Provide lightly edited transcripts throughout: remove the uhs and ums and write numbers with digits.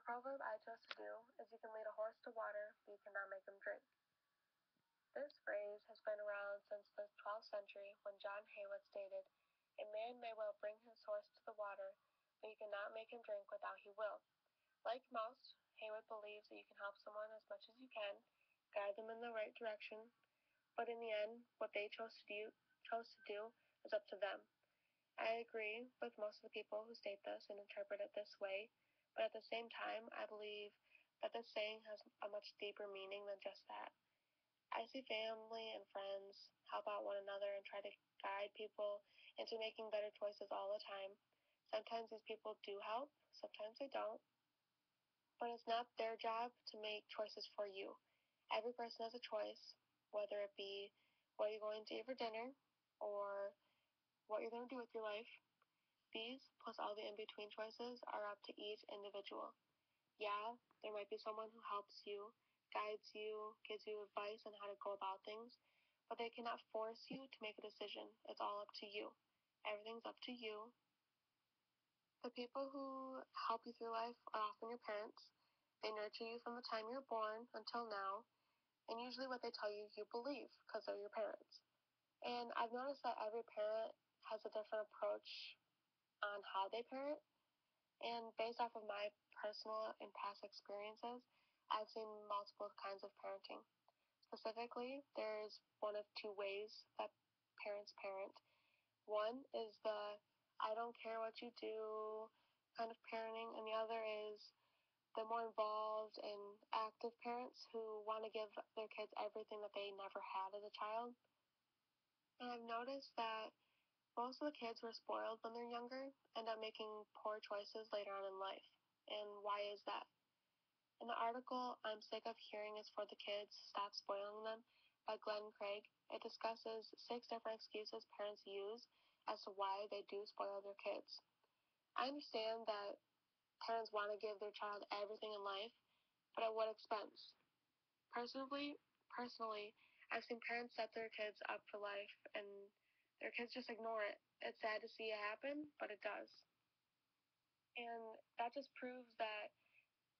proverb I chose to do is you can lead a horse to water, but you cannot make him drink. This phrase has been around since the 12th century when John Haywood stated, "A man may well bring his horse to the water, but you cannot make him drink without he will." Like most, Haywood believes that you can help someone as much as you can, guide them in the right direction, but in the end, what they chose to do is up to them. I agree with most of the people who state this and interpret it this way, but at the same time, I believe that this saying has a much deeper meaning than just that. I see family and friends help out one another and try to guide people into making better choices all the time. Sometimes these people do help, sometimes they don't, but it's not their job to make choices for you. Every person has a choice, whether it be what you're going to eat for dinner or what you're going to do with your life. These, plus all the in-between choices, are up to each individual. Yeah, there might be someone who helps you, guides you, gives you advice on how to go about things, but they cannot force you to make a decision. It's all up to you. Everything's up to you. The people who help you through life are often your parents. They nurture you from the time you're born until now, and usually what they tell you, you believe because they're your parents. And I've noticed that every parent has a different approach on how they parent, and based off of my personal and past experiences, I've seen multiple kinds of parenting. Specifically, there's one of two ways that parents parent. One is the "I don't care what you do" kind of parenting, and the other is the more involved and active parents who want to give their kids everything that they never had as a child. And I've noticed that most of the kids who are spoiled when they're younger end up making poor choices later on in life. And why is that? In the article "I'm Sick of Hearing It's for the Kids, Stop Spoiling Them" by Glenn Craig, it discusses 6 different excuses parents use as to why they do spoil their kids. I understand that parents want to give their child everything in life, but at what expense? Personally, I've seen parents set their kids up for life, and their kids just ignore it. It's sad to see it happen, but it does. And that just proves that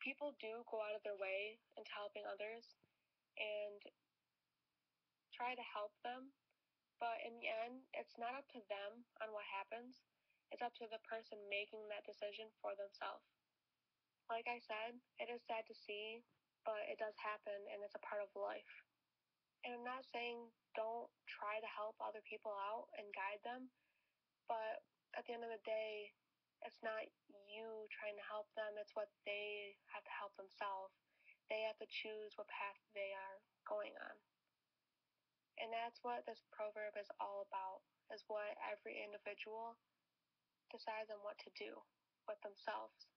people do go out of their way into helping others and try to help them, but in the end, it's not up to them on what happens. It's up to the person making that decision for themselves. Like I said, it is sad to see, but it does happen, and it's a part of life. And I'm not saying don't try to help other people out and guide them, but at the end of the day, it's not you trying to help them, it's what they have to help themselves. They have to choose what path they are going on. And that's what this proverb is all about, is what every individual decides on what to do with themselves.